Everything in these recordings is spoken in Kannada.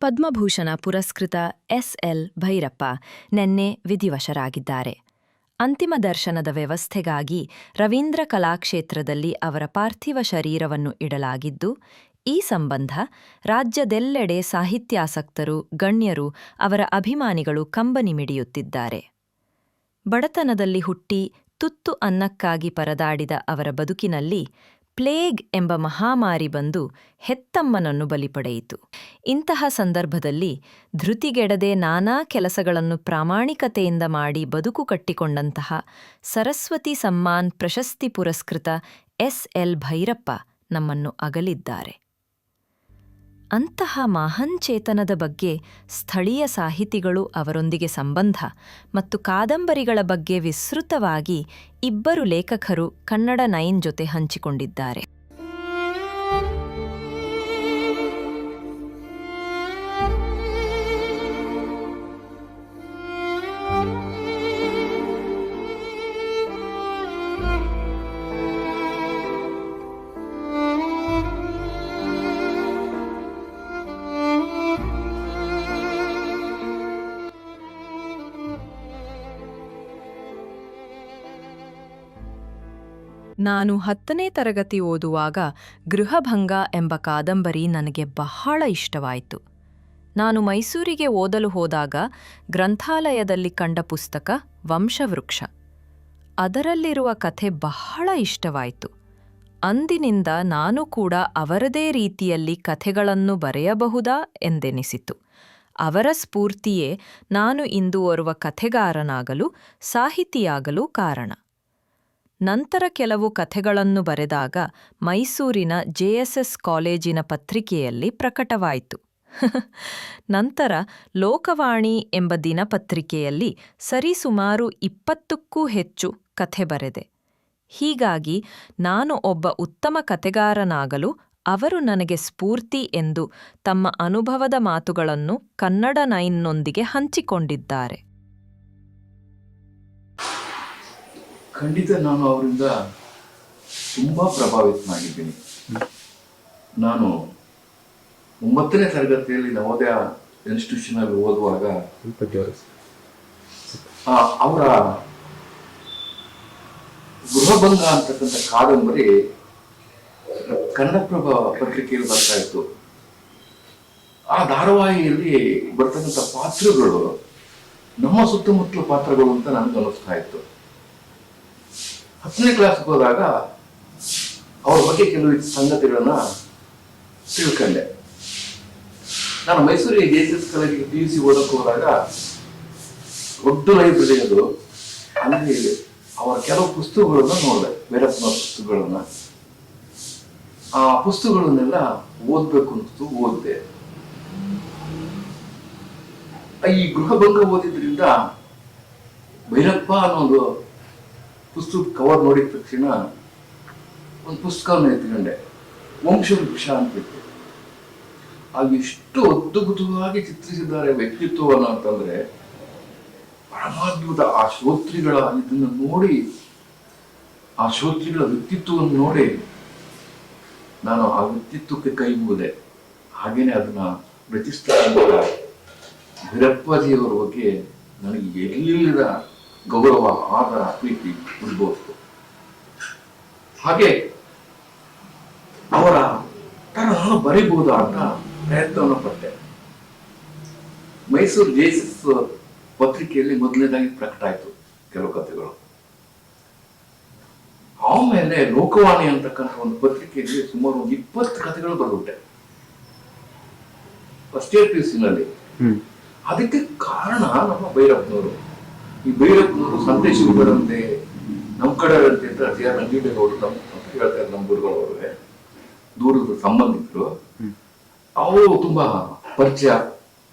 ಪದ್ಮಭೂಷಣ ಪುರಸ್ಕೃತ ಎಸ್.ಎಲ್. ಭೈರಪ್ಪ ನಿನ್ನೆ ವಿಧಿವಶರಾಗಿದ್ದಾರೆ. ಅಂತಿಮ ದರ್ಶನದ ವ್ಯವಸ್ಥೆಗಾಗಿ ರವೀಂದ್ರ ಕಲಾಕ್ಷೇತ್ರದಲ್ಲಿ ಅವರ ಪಾರ್ಥಿವ ಶರೀರವನ್ನು ಇಡಲಾಗಿದ್ದು, ಈ ಸಂಬಂಧ ರಾಜ್ಯದೆಲ್ಲೆಡೆ ಸಾಹಿತ್ಯಾಸಕ್ತರು, ಗಣ್ಯರು, ಅವರ ಅಭಿಮಾನಿಗಳು ಕಂಬನಿ ಮಿಡಿಯುತ್ತಿದ್ದಾರೆ. ಬಡತನದಲ್ಲಿ ಹುಟ್ಟಿ ತುತ್ತು ಅನ್ನಕ್ಕಾಗಿ ಪರದಾಡಿದ ಅವರ ಬದುಕಿನಲ್ಲಿ ಪ್ಲೇಗ್ ಎಂಬ ಮಹಾಮಾರಿ ಬಂದು ಹೆತ್ತಮ್ಮನನ್ನು ಬಲಿಪಡೆಯಿತು. ಇಂತಹ ಸಂದರ್ಭದಲ್ಲಿ ಧೃತಿಗೆಡದೆ ನಾನಾ ಕೆಲಸಗಳನ್ನು ಪ್ರಾಮಾಣಿಕತೆಯಿಂದ ಮಾಡಿ ಬದುಕು ಕಟ್ಟಿಕೊಂಡಂತಹ ಸರಸ್ವತಿ ಸಮ್ಮಾನ್ ಪ್ರಶಸ್ತಿ ಪುರಸ್ಕೃತ ಎಸ್.ಎಲ್. ಭೈರಪ್ಪ ನಮ್ಮನ್ನು ಅಗಲಿದ್ದಾರೆ. ಅಂತಹ ಮಹಾನ್ಚೇತನದ ಬಗ್ಗೆ ಸ್ಥಳೀಯ ಸಾಹಿತಿಗಳು, ಅವರೊಂದಿಗೆ ಸಂಬಂಧ ಮತ್ತು ಕಾದಂಬರಿಗಳ ಬಗ್ಗೆ ವಿಸ್ತೃತವಾಗಿ ಇಬ್ಬರು ಲೇಖಕರು ಕನ್ನಡ 9 ಜೊತೆ ಹಂಚಿಕೊಂಡಿದ್ದಾರೆ. ನಾನು 10ನೇ ತರಗತಿ ಓದುವಾಗ ಗೃಹಭಂಗ ಎಂಬ ಕಾದಂಬರಿ ನನಗೆ ಬಹಳ ಇಷ್ಟವಾಯಿತು. ನಾನು ಮೈಸೂರಿಗೆ ಓದಲು ಹೋದಾಗ ಗ್ರಂಥಾಲಯದಲ್ಲಿ ಕಂಡ ಪುಸ್ತಕ ವಂಶವೃಕ್ಷ. ಅದರಲ್ಲಿರುವ ಕಥೆ ಬಹಳ ಇಷ್ಟವಾಯಿತು. ಅಂದಿನಿಂದ ನಾನು ಕೂಡ ಅವರದೇ ರೀತಿಯಲ್ಲಿ ಕಥೆಗಳನ್ನು ಬರೆಯಬಹುದಾ ಎಂದೆನಿಸಿತು. ಅವರ ಸ್ಫೂರ್ತಿಯೇ ನಾನು ಇಂದು ಓರ್ವ ಕಥೆಗಾರನಾಗಲು, ಸಾಹಿತಿಯಾಗಲು ಕಾರಣ. ನಂತರ ಕೆಲವು ಕಥೆಗಳನ್ನು ಬರೆದಾಗ ಮೈಸೂರಿನ ಜೆಎಸ್ಎಸ್ ಕಾಲೇಜಿನ ಪತ್ರಿಕೆಯಲ್ಲಿ ಪ್ರಕಟವಾಯಿತು. ನಂತರ ಲೋಕವಾಣಿ ಎಂಬ ದಿನಪತ್ರಿಕೆಯಲ್ಲಿ ಸರಿಸುಮಾರು 20ಕ್ಕೂ ಹೆಚ್ಚು ಕಥೆ ಬರೆದೆ. ಹೀಗಾಗಿ ನಾನು ಒಬ್ಬ ಉತ್ತಮ ಕಥೆಗಾರನಾಗಲು ಅವರು ನನಗೆ ಸ್ಫೂರ್ತಿ ಎಂದು ತಮ್ಮ ಅನುಭವದ ಮಾತುಗಳನ್ನು ಕನ್ನಡ 9ನೊಂದಿಗೆ ಹಂಚಿಕೊಂಡಿದ್ದಾರೆ. ಖಂಡಿತ ನಾನು ಅವರಿಂದ ತುಂಬ ಪ್ರಭಾವಿತನಾಗಿದ್ದೀನಿ. ನಾನು 9ನೇ ತರಗತಿಯಲ್ಲಿ ನವೋದಯ ಇನ್ಸ್ಟಿಟ್ಯೂಷನಲ್ಲಿ ಓದುವಾಗ ಅವರ ಗೃಹಭಂಗ ಅಂತಕ್ಕಂಥ ಕಾದಂಬರಿ ಕನ್ನಡಪ್ರಭ ಪತ್ರಿಕೆಯಲ್ಲಿ ಬರ್ತಾ ಇತ್ತು. ಆ ಧಾರಾವಾಹಿಯಲ್ಲಿ ಬರ್ತಕ್ಕಂಥ ಪಾತ್ರಗಳು ನಮ್ಮ ಸುತ್ತಮುತ್ತಲ ಪಾತ್ರಗಳು ಅಂತ ನನಗೆ ಅನಿಸ್ತಾ ಇತ್ತು. 10ನೇ ಕ್ಲಾಸ್ಗೆ ಹೋದಾಗ ಅವ್ರ ಬಗ್ಗೆ ಕೆಲವು ಸಂಗತಿಗಳನ್ನ ತಿಳ್ಕೊಂಡೆ. ನಾನು ಮೈಸೂರಿಗೆ ಜೆಎಸ್ಎಸ್ ಕಾಲೇಜಿಗೆ PUC ಓದಕ್ಕೆ ಹೋದಾಗ ದೊಡ್ಡ ಲೈಬ್ರರಿ ಅದು. ಅಲ್ಲಿ ಅವರ ಕೆಲವು ಪುಸ್ತಕಗಳನ್ನ ನೋಡಿದೆ, ಭೈರಪ್ಪನ ಪುಸ್ತಕಗಳನ್ನ. ಆ ಪುಸ್ತಕಗಳನ್ನೆಲ್ಲ ಓದ್ಬೇಕು ಅನಿಸ್ತು, ಓದಿದೆ. ಈ ಗೃಹಭಂಗ ಓದಿದ್ರಿಂದ ಭೈರಪ್ಪ ಅನ್ನೋದು ಪುಸ್ತಕ ಕವರ್ ನೋಡಿದ ತಕ್ಷಣ ಒಂದು ಪುಸ್ತಕವನ್ನು ಎತ್ಕೊಂಡೆ, ವಂಶವೃಕ್ಷ ಅಂತಿತ್ತು. ಆಗ ಎಷ್ಟು ಅದ್ಭುತವಾಗಿ ಚಿತ್ರಿಸಿದ್ದಾರೆ ವ್ಯಕ್ತಿತ್ವವನ್ನು ಅಂತಂದ್ರೆ ಪರಮಾದ್ಭುತ. ಆ ಶ್ರೋತ್ರಿಗಳ ಇದನ್ನು ನೋಡಿ, ಆ ಶ್ರೋತ್ರಿಗಳ ವ್ಯಕ್ತಿತ್ವವನ್ನು ನೋಡಿ ನಾನು ಆ ವ್ಯಕ್ತಿತ್ವಕ್ಕೆ ಕೈ ಮುಗಿದೆ. ಹಾಗೇನೆ ಅದನ್ನ ರಚಿಸ್ತಾ ಭೈರಪ್ಪಾಜಿಯವರ ಬಗ್ಗೆ ನನಗೆ ಎಲ್ಲಿಲ್ಲದ ಗೌರವ, ಆದರ, ಪ್ರೀತಿ ಉದ್ಭವಿಸ್ತು. ಹಾಗೆ ಅವರ ತರ ನಾನು ಬರೀಬಹುದಾ ಅಂತ ಪ್ರಯತ್ನವನ್ನು ಪಟ್ಟೆ. ಮೈಸೂರು ಜೆಎಸ್ಎಸ್ ಪತ್ರಿಕೆಯಲ್ಲಿ ಮೊದಲನೇದಾಗಿ ಪ್ರಕಟ ಆಯ್ತು ಕೆಲವು ಕಥೆಗಳು. ಆಮೇಲೆ ಲೋಕವಾಣಿ ಅಂತಕ್ಕಂಥ ಒಂದು ಪತ್ರಿಕೆಯಲ್ಲಿ ಸುಮಾರು 20 ಕಥೆಗಳು ಬರೆದುಬಿಟ್ಟೆ ಫಸ್ಟ್ ಇಯರ್ PUCನಲ್ಲಿ. ಅದಕ್ಕೆ ಕಾರಣ ನಮ್ಮ ಭೈರಪ್ಪನವರು. ಈ ಭೈರಪ್ಪನವರು ಸಂದೇಶಗಳಂತೆ ನಮ್ಮ ಕಡೆ ಅಂತ ರಂಗೀಡೇಗೌಡರು ಅಂತ ಹೇಳ್ತಾರೆ, ನಮ್ಮ ಗುರುಗಳವ್ರಿಗೆ ದೂರದ ಸಂಬಂಧಿಕರು. ಅವರು ತುಂಬಾ ಪರಿಚಯ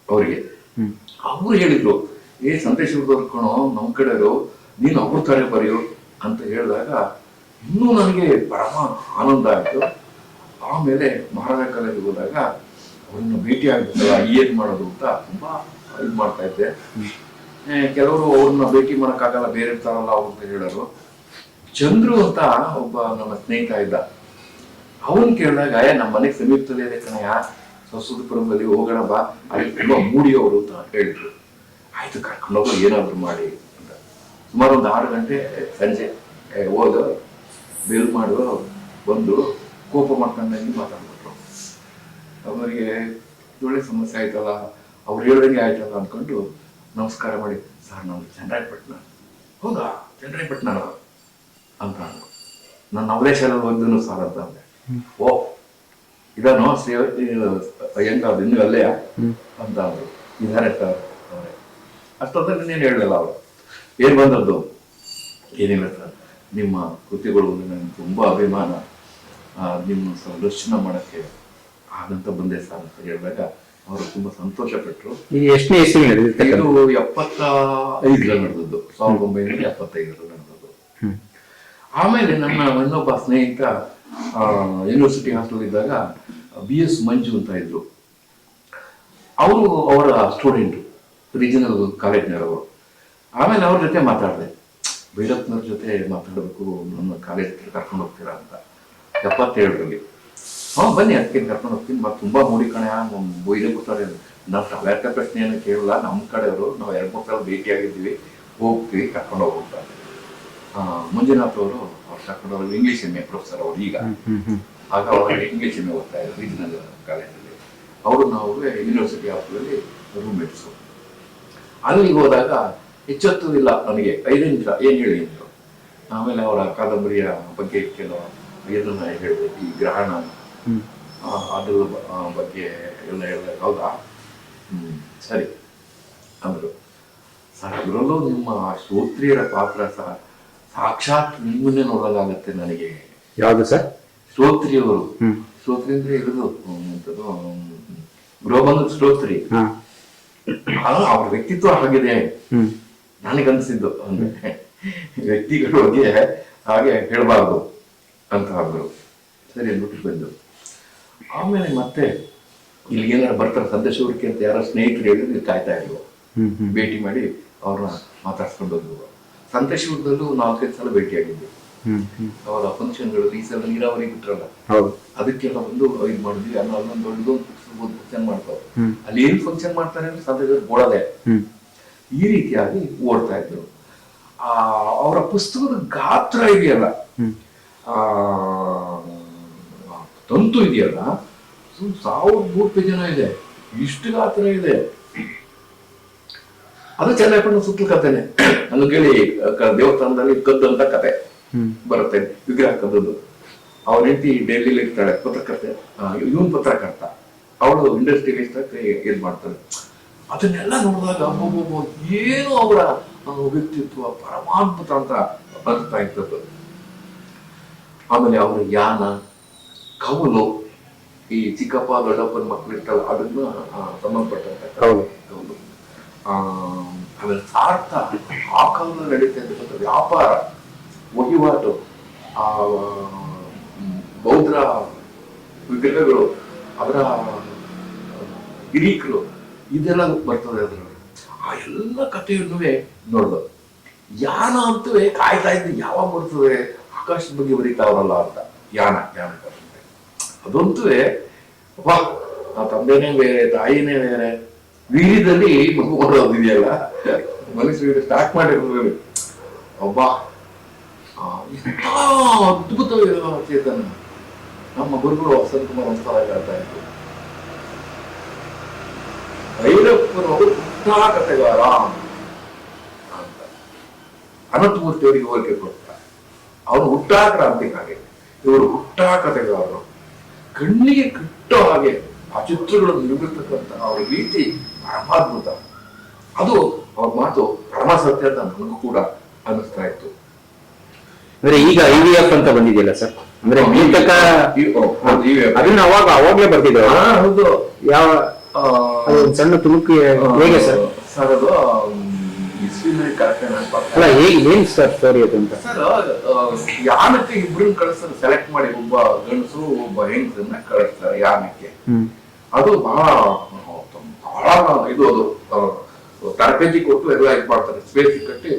ಅವರಿಗೆ. ಅವ್ರು ಹೇಳಿದ್ರು, ಸಂದೇಶದವ್ರು ಕಣೋ ನಮ್ಮ ಕಡೆಯವರು, ನೀನು ಅವ್ರ ತಾರೆ ಬರೆಯೋ ಅಂತ ಹೇಳಿದಾಗ ಇನ್ನೂ ನನಗೆ ಪರಮ ಆನಂದ ಆಯಿತು. ಆಮೇಲೆ ಮಹಾರಾಜ ಕಾಲೇಜಿಗೆ ಹೋದಾಗ ಅವ್ರನ್ನ ಭೇಟಿ ಆಗ್ಬೇಕಲ್ಲ, ಏನ್ ಮಾಡೋದು ಅಂತ ತುಂಬಾ ಇದು ಮಾಡ್ತಾ ಇದ್ದೆ. ಕೆಲವರು ಅವ್ರನ್ನ ಭೇಟಿ ಮಾಡೋಕ್ಕಾಗಲ್ಲ, ಬೇರೆ ಇರ್ತಾರಲ್ಲ ಅವ್ರು ಅಂತ ಹೇಳೋರು. ಚಂದ್ರು ಅಂತ ಒಬ್ಬ ನಮ್ಮ ಸ್ನೇಹಿತ ಇದ್ದ. ಅವನ್ ಕೇಳಿದಾಗ ನಮ್ಮ ಮನೆಗೆ ಸಮೀಪದಲ್ಲೇ ಇದೆ ಕಣಯ್ಯ, ಸುದಪುರದಲ್ಲಿ ಹೋಗೋಣ ಬಾ, ಅಲ್ಲಿ ತುಂಬಾ ಮೂಡಿಯವರು ಅಂತ ಹೇಳಿದ್ರು. ಆಯ್ತು ಕರ್ಕೊಂಡೋಗೋ ಏನಾದ್ರು ಮಾಡಿ ಅಂತ. ಸುಮಾರು ಒಂದು 6 ಗಂಟೆ ಸಂಜೆ ಹೋದ ಬೇರು ಮಾಡುವ ಬಂದು ಕೋಪ ಮಾಡ್ಕೊಂಡಂಗೆ ಮಾತಾಡ್ಬಿಟ್ರು. ಅವರಿಗೆ ಒಳ್ಳೆ ಸಮಸ್ಯೆ ಆಯ್ತಲ್ಲ, ಅವ್ರು ಹೇಳ್ದಂಗೆ ಆಯ್ತಲ್ಲ ಅಂದ್ಕೊಂಡು ನಮಸ್ಕಾರ ಮಾಡಿ, ಸರ್ ನಾವು ಚನ್ನರಾಯಪಟ್ಟಣ. ಹೌದಾ, ಚನ್ನರಾಯಪಟ್ಟಣ ಅಂತ ಅಂದ್ರು. ನಾನು ನವಲೇಶಲ್ಲಿ ಒಂದೂ ಸರ್ ಅಂತ ಅಂದೆ. ಓ ಇದನ್ನು ಹೆಂಗ ಅದು ಇನ್ನೂ ಅಲ್ಲೇ ಅಂತ ಅಂದ್ರು. ಇದಾರೆ ಸರ್ ಅವರೇ. ಅಷ್ಟೊತ್ತಲ್ಲಿ ನೀನು ಹೇಳಲಿಲ್ಲ ಅವರು. ಏನ್ ಬಂದದ್ದು? ಏನಿಲ್ಲ ಸರ್, ನಿಮ್ಮ ಕೃತಿಗಳು ನನಗೆ ತುಂಬಾ ಅಭಿಮಾನ, ನಿಮ್ಮ ಸಂದರ್ಶನ ಮಾಡಕ್ಕೆ ಹಾಗಂತ ಬಂದೆ ಸರ್ ಅಂತ ಹೇಳಿದಾಗ ಅವರು ತುಂಬಾ ಸಂತೋಷ ಪಟ್ಟರು. ಎಷ್ಟನೇ ಇಸ್ವಿ ಇದು 75 ನಡೆದದ್ದು, 1975 ನಡೆದದ್ದು. ಆಮೇಲೆ ನನ್ನ ಇನ್ನೊಬ್ಬ ಸ್ನೇಹಿತ ಯೂನಿವರ್ಸಿಟಿ ಹಾಸ್ಟೆಲ್ ಇದ್ದಾಗ BS ಮಂಜು ಅಂತ ಇದ್ರು. ಅವರು ಅವರ ಸ್ಟೂಡೆಂಟ್, ರೀಜನಲ್ ಕಾಲೇಜ್ನವರು. ಆಮೇಲೆ ಅವ್ರ ಜೊತೆ ಮಾತಾಡಿದೆ, ಭೈರಪ್ಪನವ್ರ ಜೊತೆ ಮಾತಾಡಬೇಕು, ನನ್ನ ಕಾಲೇಜ್ ಕರ್ಕೊಂಡು ಹೋಗ್ತೀರಾ ಅಂತ 77ರಲ್ಲಿ. ಬನ್ನಿ ಅದಕ್ಕೆ ಕರ್ಕೊಂಡು ಹೋಗ್ತೀನಿ, ಮತ್ತೆ ತುಂಬಾ ಮೂಡಿ ಕಣೆ ಬೊಯ್ದೆ ಕೂತಾರೆ. ನಾವು ಸವ್ಯಾರ್ಥ ಪ್ರಶ್ನೆಯನ್ನು ಕೇಳಲ್ಲ, ನಮ್ಮ ಕಡೆಯವರು, ನಾವು 2-3 ಸಲ ಭೇಟಿಯಾಗಿದ್ದೀವಿ, ಹೋಗ್ತೀವಿ, ಕರ್ಕೊಂಡು ಹೋಗ್ತಾರೆ. ಮಂಜುನಾಥ್ ಅವರು ಅವ್ರು ಕರ್ಕೊಂಡು ಹೋಗಿ ಇಂಗ್ಲಿಷ್ MA ಪ್ರೊಫೆಸರ್ ಅವರು. ಈಗ ಆಗ ಅವರು ಇಂಗ್ಲಿಷ್ MA ಓದ್ತಾ ಇದ್ರು ರೀಜನಲ್ ಕಾಲೇಜಲ್ಲಿ. ಅವರು ನಾವು ಯೂನಿವರ್ಸಿಟಿ ಹಾಸ್ಟೆಲಲ್ಲಿ ರೂಮ್ಮೇಟ್ಸು. ಅಲ್ಲಿಗೆ ಹೋದಾಗ ಹೆಚ್ಚೊತ್ತು ಇಲ್ಲ ನನಗೆ, 5 ನಿಮಿಷ ಏನು ಹೇಳಿ ಅಂದರು. ಆಮೇಲೆ ಅವರ ಕಾದಂಬರಿಯ ಬಗ್ಗೆ ಕೆಲವು ಏನನ್ನ ಹೇಳಿದೆ, ಈ ಗ್ರಹಣ ಅದ್ರ ಬಗ್ಗೆ ಎಲ್ಲ ಹೇಳಿದಾಗ, ಹೌದಾ ಸರಿ ಅಂದರು. ಸರ್ ಅದರಲ್ಲೂ ನಿಮ್ಮ ಶ್ರೋತ್ರಿಯರ ಪಾತ್ರ ಸಾಕ್ಷಾತ್ ನಿಮ್ಮನ್ನೇ ನೋಡಲಾಗತ್ತೆ ನನಗೆ. ಯಾವುದು ಸರ್? ಶ್ರೋತ್ರಿಯವರು. ಶ್ರೋತ್ರಿ ಅಂದ್ರೆ ಇರೋದು ಗೃಹಬಂಧದ ಶ್ರೋತ್ರಿ. ಅವ್ರ ವ್ಯಕ್ತಿತ್ವ ಆಗಿದೆ ನನಗನ್ಸಿದ್ದು. ಅಂದ್ರೆ ವ್ಯಕ್ತಿಗಳ ಬಗ್ಗೆ ಹಾಗೆ ಹೇಳಬಾರ್ದು ಅಂತ ಅಂದ್ರು. ಸರಿ ಅಂದ್ಬಿಟ್ಟು ಬಂದು ಆಮೇಲೆ ಮತ್ತೆ ಇಲ್ಲಿ ಏನಾರು ಬರ್ತಾರೆ ಸಂದೇಶವರಿಕೆ ಅಂತ ಯಾರೋ ಸ್ನೇಹಿತರು ಹೇಳಿದ್ರು, ಕಾಯ್ತಾ ಇಲ್ವೋ, ಭೇಟಿ ಮಾಡಿ ಅವ್ರನ್ನ ಮಾತಾಡ್ಸ್ಕೊಂಡು ಹೋದ್ರು. ಸಂತೇಶ್ವರದಲ್ಲೂ 4-5 ಸಲ ಭೇಟಿಯಾಗಿದ್ದೆ. ಅವರ ಫಂಕ್ಷನ್ಗಳು, ಈ ಸಲ ನೀರಾವರಿ ಬಿಟ್ರಲ್ಲ, ಅದಕ್ಕೆಲ್ಲ ಒಂದು ಇದು ಮಾಡಿದ್ವಿ. ಅಲ್ಲೊಂದು ದೊಡ್ಡದು ಫಂಕ್ಷನ್ ಮಾಡ್ತಾವೆ. ಅಲ್ಲಿ ಏನ್ ಫಂಕ್ಷನ್ ಮಾಡ್ತಾರೆ ಅಂದ್ರೆ ಸಂತೇಶ್ವರ ಗೋಳದೆ ಈ ರೀತಿಯಾಗಿ ಓಡ್ತಾ ಇದ್ರು. ಅವರ ಪುಸ್ತಕದ ಗಾತ್ರ ಇದೆಯಲ್ಲ, ತಂತು ಇದೆಯಲ್ಲ, 1300 ಪೇಜ್ ಇದೆ. ಇಷ್ಟು ಗಾತ್ರ ಇದೆ. ಅದು ಚನ್ನರಾಯಪಟ್ಟಣ ಸುತ್ತಲ ಕಥೆನೆ. ನಾನು ಕೇಳಿ ದೇವಸ್ಥಾನದಲ್ಲಿ ಕದ್ದಂತ ಕತೆ ಬರುತ್ತೆ, ವಿಗ್ರಹ ಕದ್ದದ್ದು. ಅವ್ರ ಹೆಂಡತಿ ಡೆಲ್ಲಿಲಿ ಇರ್ತಾಳೆ, ಪತ್ರಕರ್ತೆ, ಇವನ್ ಪತ್ರಕರ್ತ, ಅವಳು ಇಂಡಸ್ಟ್ರಿಯಲಿಸ್ಟ್ ಇದ್ ಮಾಡ್ತಾಳೆ. ಅದನ್ನೆಲ್ಲ ನೋಡಿದಾಗ ಏನು ಅವರ ವ್ಯಕ್ತಿತ್ವ ಪರಮಾದ್ಭುತ ಅಂತ ಅನಿಸ್ತಾ ಇರ್ತದ್ದು. ಆಮೇಲೆ ಅವರ ಯಾನ, ಕವಲು, ಈ ಚಿಕ್ಕಪ್ಪ ದೊಡ್ಡಪ್ಪನ ಮಕ್ಕಳು ಇರ್ತಲ್ಲ, ಅದನ್ನ ಸಂಬಂಧಪಟ್ಟಂತ ಕವಲು. ಆಮೇಲೆ ಸಾರ್ಥ, ಆ ಕಾಲದಲ್ಲಿ ನಡೀತಾ ಇರ್ತಕ್ಕಂಥ ವ್ಯಾಪಾರ, ವಹಿವಾಟು, ಬೌದ್ಧ ವಿಗ್ರಹಗಳು, ಅದರ ಹಿರೀಕರು, ಇದೆಲ್ಲ ಬರ್ತದೆ ಅದರಲ್ಲಿ. ಆ ಎಲ್ಲ ಕಥೆಯನ್ನು ನೋಡ್ದು. ಯಾನ ಅಂತೂ ಕಾಯ್ತಾ ಇದ್ದು ಯಾವಾಗ ಬರ್ತದೆ, ಆಕಾಶದ ಬಗ್ಗೆ ಬರೀತಾವ್ರಲ್ಲ ಅಂತ. ಯಾನ ಅದಂತೂ ವಾ, ಆ ತಂದೆನೇ ಬೇರೆ, ತಾಯಿನೇ ಬೇರೆ. ವೀರ್ಯದಲ್ಲಿ ಮಗು ಮಾಡೋದಿದೆಯಲ್ಲ, ಮನುಷ್ಯರಿಗೆ ಸ್ಟಾರ್ಟ್ ಮಾಡಿರ್ಬೋದು. ಒಬ್ಬ ಇಂಥ ಅದ್ಭುತ ಚೇತನ. ನಮ್ಮ ಗುರುಗಳು ವಸಂತ ಕುಮಾರ್ ಒಂದ್ಸಲ ಹೇಳ್ತಾ ಇದ್ರು, ಭೈರಪ್ಪನವರು ಹುಟ್ಟಾ ಕಥೆಗಾರ ಅಂತ. ಅನಂತಮೂರ್ತಿ ಅವರಿಗೆ ಹೋಲಿಕೆ ಕೊಡ್ತಾರೆ. ಅವನು ಹುಟ್ಟಾ ಕ್ರಾಂತಿಕಾರಿ, ಇವರು ಹುಟ್ಟಾ ಕಥೆಗಾರರು. ಕಣ್ಣಿಗೆ ಕಟ್ಟೋ ಹಾಗೆ ಆ ಚಿತ್ರಗಳನ್ನು ನಿರ್ಮಿರ್ತಕ್ಕಂಥ ಅವ್ರ ರೀತಿ ಪರಮಾದ್ಭುತ. ಅದು ಅವ್ರ ಮಾತು ಪರಮ ಸತ್ಯ ಅಂತ ನನಗೂ ಕೂಡ ಅನಿಸ್ತಾ ಇತ್ತು. ಅಂದ್ರೆ ಈಗ IVF ಅಂತ ಬಂದಿದೆಯಲ್ಲ ಸರ್, ಅಂದ್ರೆ ಅದನ್ನ ಅವಾಗ್ಲೇ ಬರ್ತಿದ್ರು. ಹೌದು. ಯಾವ ಸಣ್ಣ ತುಣುಕು ಹೇಗೆ ಸರ್? ಸರ್ ಅದು ಅಲ್ಲ, ಹೇಗೆ ಏನ್ ಸರ್ ಸ್ಟೋರಿ ಅದು ಅಂತ? ಸರ್, ಯಾನಕ್ಕೆ ಇಬ್ರನ್ನ ಕಳಿಸ್ತಾರೆ, ಸೆಲೆಕ್ಟ್ ಮಾಡಿ, ಒಬ್ಬ ಗಂಡಸು ಒಬ್ಬ ಹೆಂಗಸನ್ನ ಕಳಿಸ್ತಾರೆ ಯಾನಕ್ಕೆ. ಅದು ಬಹಳ ಇದು, ಅದು ತರಬೇತಿ ಕೊಟ್ಟು ಎಲ್ಲ ಇದು ಮಾಡ್ತಾರೆ, ಸ್ಪೇಸ್ ಕಟ್ಟಿ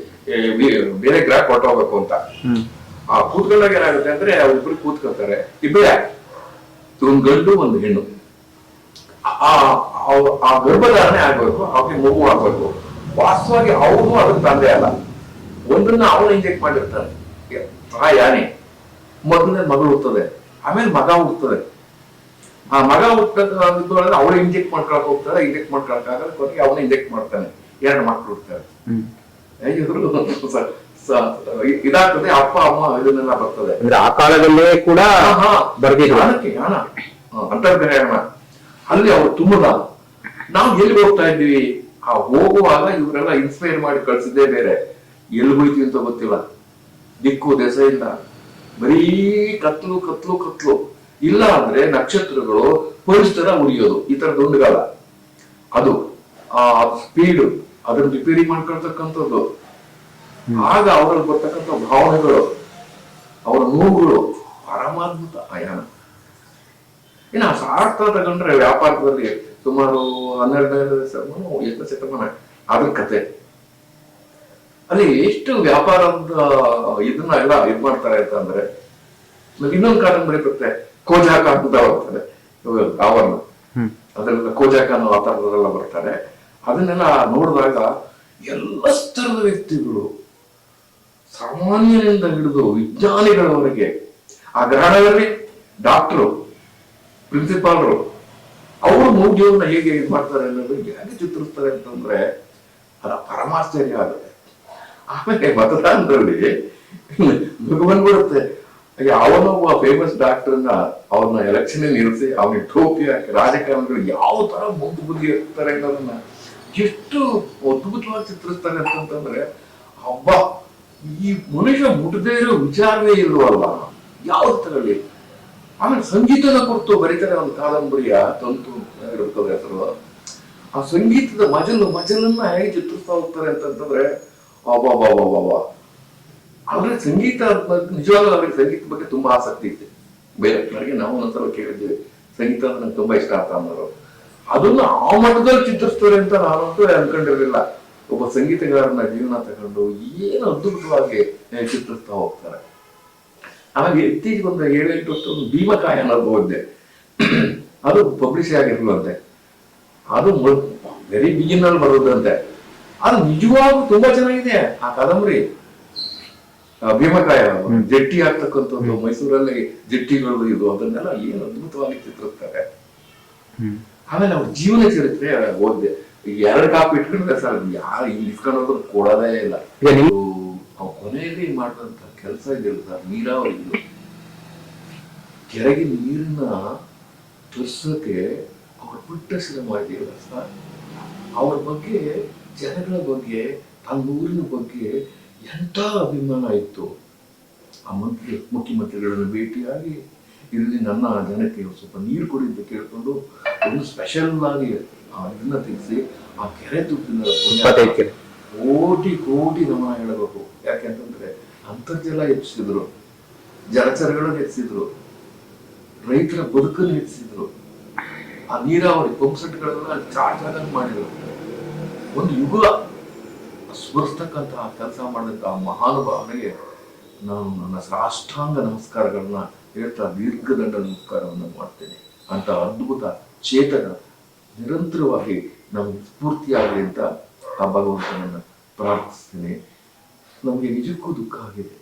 ಬೇರೆ ಗ್ರಹ ಹೊರಟೋಗ್ಬೇಕು ಅಂತ. ಆ ಕೂತ್ಕೊಂಡಾಗ ಏನಾಗುತ್ತೆ ಅಂದ್ರೆ ಅವ್ರಿಬ್ರು ಕೂತ್ಕೊಳ್ತಾರೆ, ಇಬ್ಬರೇ, ಒಂದು ಗಂಡು ಒಂದು ಹೆಣ್ಣು. ಆ ಗರ್ಭಧಾರಣೆ ಆಗ್ಬೇಕು, ಅವ್ರಿಗೆ ಮಗು ಆಗ್ಬೇಕು. ವಾಸ್ತವವಾಗಿ ಅವನು ಅದಕ್ಕೆ ತಂದೆ ಅಲ್ಲ, ಒಂದನ್ನ ಅವನು ಇಂಜೆಕ್ಟ್ ಮಾಡಿರ್ತಾನೆ. ಯಾನೆ ಮೊದಲನೇ ಮಗಳು ಹುಡ್ತದೆ, ಆಮೇಲೆ ಮಗ ಹುಡ್ತದೆ. ಆ ಮಗ ಹುಟ್ಟೋದ್ರೆ ಅವಳು ಇಂಜೆಕ್ಟ್ ಮಾಡ್ಕೊಳಕ್ ಹೋಗ್ತಾರೆ, ಇಂಜೆಕ್ಟ್ ಮಾಡ್ಕೊಳಕ್ಕಾಗಲ್ಲ, ಕೊನೆಗೆ ಅವನು ಇಂಜೆಕ್ಟ್ ಮಾಡ್ತಾನೆ. 2 ಮಕ್ಕಳು ಹುಡ್ತಾರೆ. ಇದಾಗ್ತದೆ, ಅಪ್ಪ ಅಮ್ಮ ಇದನ್ನೆಲ್ಲ ಬರ್ತದೆ. ಅಂದ್ರೆ ಆ ಕಾಲದಲ್ಲೇ ಕೂಡ ಅಂತರ್ಗ್ರಹಣ ಅಲ್ಲಿ ಅವ್ರು ತುಂಬದ. ನಾವು ಎಲ್ಲಿ ಹೋಗ್ತಾ ಇದ್ದೀವಿ? ಆ ಹೋಗುವಾಗ ಇವರೆಲ್ಲ ಇನ್ಸ್ಪೈರ್ ಮಾಡಿ ಕಳ್ಸಿದ್ದೇ ಬೇರೆ. ಎಲ್ಲಿ ಹೋಯ್ತೀವಿ ಅಂತ ಗೊತ್ತಿಲ್ಲ, ದಿಕ್ಕು ದೆಸೆ ಇಲ್ಲ, ಬರೀ ಕತ್ಲು ಕತ್ಲು ಕತ್ಲು. ಇಲ್ಲ ಅಂದ್ರೆ ನಕ್ಷತ್ರಗಳು ಪರಿಸರ ಉರಿಯೋದು, ಈ ತರ ದುಂಡುಗಾಲ. ಅದು ಆ ಸ್ಪೀಡ್ ಅದನ್ನ ರಿಪೇರಿ ಮಾಡ್ಕೊಳ್ತಕ್ಕಂಥದ್ದು. ಆಗ ಅವರಲ್ಲಿ ಬರ್ತಕ್ಕಂಥ ಭಾವನೆಗಳು, ಅವರ ನೋವುಗಳು ಪರಮಾದ್ಭುತ ಆಯಾನ. ಇನ್ನು ಸಾರ್ಥ ತಗೊಂಡ್ರೆ ವ್ಯಾಪಾರದಲ್ಲಿ ಸುಮಾರು 12ನೇ ಶತಮಾನ ಅದ್ರ ಕತೆ. ಅಲ್ಲಿ ಎಷ್ಟು ವ್ಯಾಪಾರದ ಇದನ್ನ ಎಲ್ಲ ಇದ್ ಮಾಡ್ತಾರೆ ಅಂತಂದ್ರೆ, ಇನ್ನೊಂದು ಕಾದಂಬರಿ ಬರುತ್ತೆ, ಕೋಜಾಕ ಅಂತ ಬರ್ತಾರೆ ಅವನ್ನ. ಅದೆಲ್ಲ ಕೋಜಾಕ ಅನ್ನೋ ಆ ಥರದೆಲ್ಲ ಬರ್ತಾರೆ. ಅದನ್ನೆಲ್ಲ ನೋಡಿದಾಗ ಎಲ್ಲ ಸ್ತರದ ವ್ಯಕ್ತಿಗಳು, ಸಾಮಾನ್ಯರಿಂದ ಹಿಡಿದು ವಿಜ್ಞಾನಿಗಳವರೆಗೆ, ಆ ಗ್ರಹಣದಲ್ಲಿ ಡಾಕ್ಟರು, ಪ್ರಿನ್ಸಿಪಾಲ್ರು, ಅವರು ಮೂರ್ಜೀವನ ಹೇಗೆ ಇದು ಮಾಡ್ತಾರೆ ಅನ್ನೋದು ಹೇಗೆ ಚಿತ್ರಿಸ್ತಾರೆ ಅಂತಂದ್ರೆ ಅದ ಪರಮಾಶ್ಚರ್ಯ ಆಗುತ್ತೆ. ಆಮೇಲೆ ಮತದಾನದಲ್ಲಿ ಭಗವನ್ ಬರುತ್ತೆ, ಅವನೊಬ್ಬ ಫೇಮಸ್ ಡಾಕ್ಟರ್ನ ಅವ್ರನ್ನ ಎಲೆಕ್ಷನ್ ನಿಲ್ಲಿಸಿ ಅವನಿಗೆ ಟೋಪಿ ಹಾಕಿ ರಾಜಕಾರಣಿಗಳು ಯಾವ ತರ ಬುದ್ಧಿ ಇರ್ತಾರೆ ಅನ್ನೋದನ್ನ ಎಷ್ಟು ಅದ್ಭುತವಾಗಿ ಚಿತ್ರಿಸ್ತಾರೆ ಅಂತಂದ್ರೆ, ಹಬ್ಬ ಈ ಮನುಷ್ಯ ಮುಟ್ಟದೇ ಇರೋ ವಿಚಾರವೇ ಇಲ್ವಲ್ಲ ಯಾವ ತರಲಿ. ಆಮೇಲೆ ಸಂಗೀತದ ಕುರಿತು ಬರೀತಾರೆ ಒಂದು ಕಾದಂಬರಿಯ ತಂತು ಇರ್ತದೆ ಹೆಸರು. ಆ ಸಂಗೀತದ ಮಜಲನ್ನ ಹೇಗೆ ಚಿತ್ರಿಸ್ತಾ ಹೋಗ್ತಾರೆ ಅಂತಂದ್ರೆ ಅಬ್ಬಾ. ಆದ್ರೆ ಸಂಗೀತ ನಿಜವಾಗ್ಲೂ ಅವ್ರಿಗೆ ಸಂಗೀತದ ಬಗ್ಗೆ ತುಂಬಾ ಆಸಕ್ತಿ ಇತ್ತು. ಬೇರೆ ನನಗೆ ನಾವು ಒಂದ್ಸಲ ಕೇಳಿದ್ದೀವಿ, ಸಂಗೀತ ಅಂದ್ರೆ ನಂಗೆ ತುಂಬಾ ಇಷ್ಟ ಆಗ್ತಾ ಅನ್ನೋರು. ಅದನ್ನ ಆ ಮಟ್ಟದಲ್ಲಿ ಚಿತ್ರಿಸ್ತಾರೆ ಅಂತ ನಾನಂತೂ ಅನ್ಕೊಂಡಿರ್ಲಿಲ್ಲ. ಒಬ್ಬ ಸಂಗೀತಗಾರನ ಜೀವನ ತಗೊಂಡು ಏನು ಅದ್ಭುತವಾಗಿ ಚಿತ್ರಿಸ್ತಾ ಹೋಗ್ತಾರೆ. ಆಮೇಲೆ ಇತ್ತೀಚೆಗೆ ಒಂದು 7-8 ವರ್ಷ ಒಂದು ಭೀಮಕಾಯ ಅನ್ನೋದು ಓದಿದೆ. ಅದು ಪಬ್ಲಿಷ್ ಆಗಿರ್ಲಂತೆ. ಅದು ವೆರಿ ಬಿಗಿನರ್ ಬರೋದಂತೆ. ಅದು ನಿಜವಾಗ್ಲೂ ತುಂಬಾ ಚೆನ್ನಾಗಿದೆ ಆ ಕಾದಂಬರಿ. ಭೀಮಕಾಯ ಜಟ್ಟಿ ಆಗ್ತಕ್ಕಂಥದ್ದು, ಮೈಸೂರಲ್ಲಿ ಜಟ್ಟಿಗಳು ಇದು, ಅದನ್ನೆಲ್ಲ ಏನು ಅದ್ಭುತವಾಗಿ ಚಿತ್ರಿಸ್ತಾರೆ. ಆಮೇಲೆ ಅವ್ರ ಜೀವನ ಚರಿತ್ರೆ ಓದಿದೆ. 2 ಕಾಪಿ ಇಟ್ಕೊಂಡ್ರೆ ಸರ್ ಯಾರು ಇಲ್ಲಿ ಇಸ್ಕೊಂಡೋದ್ರು ಕೊಡೋದೇ ಇಲ್ಲ. ಕೊನೆಯಲ್ಲಿ ಮಾಡಿದಂತ ಕೆಲಸ ಇದೆಯಲ್ಲ ಸರ್, ನೀರಾವರಿ ಕೆರೆಗೆ ನೀರನ್ನ ತರ್ಸೋಕೆ ಅವ್ರ ಪುಟ್ಟ ಶ್ರಮ ಇದೆಯಲ್ಲ ಸರ್. ಅವ್ರ ಬಗ್ಗೆ, ಜನಗಳ ಬಗ್ಗೆ, ತನ್ನ ಊರಿನ ಬಗ್ಗೆ ಎಂತ ಅಭಿಮಾನ ಇತ್ತು. ಆ ಮುಖ್ಯಮಂತ್ರಿಗಳನ್ನು ಭೇಟಿಯಾಗಿ ಇಲ್ಲಿ ನನ್ನ ಜನಕ್ಕೆ ಸ್ವಲ್ಪ ನೀರು ಕೊಡಿ ಅಂತ ಕೇಳ್ಕೊಂಡು ಒಂದು ಸ್ಪೆಷಲ್ ಆಗಿ ಇದನ್ನ ತೆಗೆಸಿ ಆ ಕೆರೆ ತುಪ್ಪಿನ ಕೋಟಿ ನಮನ ಹೇಳಬೇಕು. ಯಾಕೆಂತಂದ್ರೆ ಅಂತರ್ಜಲ ಹೆಚ್ಚಿಸಿದ್ರು, ಜಲಚರಗಳನ್ನು ಹೆಚ್ಚಿಸಿದ್ರು, ರೈತರ ಬದುಕನ್ನು ಹೆಚ್ಚಿಸಿದ್ರು, ಆ ನೀರಾವರಿ ಪಂಪ್ಸೆಟ್ಗಳೆಲ್ಲ ಚಾರ್ಜ್ ಮಾಡಿದ್ರು. ಒಂದು ಯುಗ ಸ್ಮರಿಸ್ತಕ್ಕಂತಹ ಕೆಲಸ ಮಾಡಿದಂತಹ ಮಹಾನುಭಾವನಿಗೆ ನಾನು ನನ್ನ ಸಾಷ್ಟಾಂಗ ನಮಸ್ಕಾರಗಳನ್ನ ಹೇಳ್ತಾ ದೀರ್ಘದಂಡ ನಮಸ್ಕಾರವನ್ನು ಮಾಡ್ತೇನೆ. ಅಂತ ಅದ್ಭುತ ಚೇತನ ನಿರಂತರವಾಗಿ ನಮ್ಗೆ ಸ್ಫೂರ್ತಿಯಾಗಲಿ ಅಂತ ಆ ಭಗವಂತನನ್ನ ಪ್ರಾರ್ಥಿಸ್ತೀನಿ. ನಮ್ಗೆ ನಿಜಕ್ಕೂ ದುಃಖ ಆಗಿದೆ.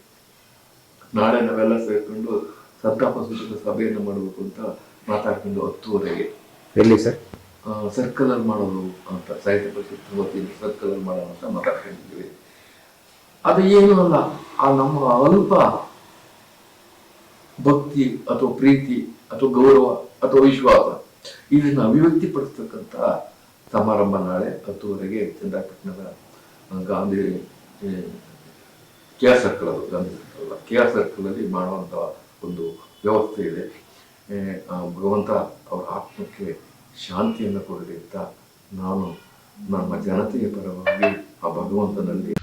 ನಾಳೆ ನಾವೆಲ್ಲ ಸೇರ್ಕೊಂಡು ಸಂತಾಪ ಸೂಚಕ ಸಭೆಯನ್ನು ಮಾಡಬೇಕು ಅಂತ ಮಾತಾಡ್ಕೊಂಡು 10:30 ಎಲ್ಲಿ ಸರ್? ಸರ್ಕಲ್ ಅಲ್ಲಿ ಮಾಡೋದು ಅಂತ, ಸಾಹಿತ್ಯ ಪರಿಷತ್ ವತಿಯಿಂದ ಸರ್ಕಲ್ ಅಲ್ಲಿ ಮಾಡೋಣ ಅಂತ ಮಾತಾಡ್ಕೊಂಡಿದ್ದೀವಿ. ಅದು ಏನು ಅಲ್ಲ, ಆ ನಮ್ಮ ಅಲ್ಪ ಭಕ್ತಿ ಅಥವಾ ಪ್ರೀತಿ ಅಥವಾ ಗೌರವ ಅಥವಾ ವಿಶ್ವಾಸ ಇದನ್ನ ಅಭಿವ್ಯಕ್ತಿ ಪಡಿಸ್ತಕ್ಕಂಥ ಸಮಾರಂಭ ನಾಳೆ 10:30 ಚಂದ್ರಪಟ್ಟಣದ ಗಾಂಧಿ KR ಸರ್ಕಲ್, ಅದು ಗಾಂಧಿ ಸರ್ಕಲ್ ಅಲ್ಲ, KR ಸರ್ಕಲ್ ಅಲ್ಲಿ ಮಾಡುವಂತ ಒಂದು ವ್ಯವಸ್ಥೆ ಇದೆ. ಭಗವಂತ ಅವರ ಆತ್ಮಕ್ಕೆ ಶಾಂತಿಯನ್ನು ಕೊಡಲಿ ಅಂತ ನಾನು ನಮ್ಮ ಜನತೆಯ ಪರವಾಗಿ ಆ ಭಗವಂತನಲ್ಲಿ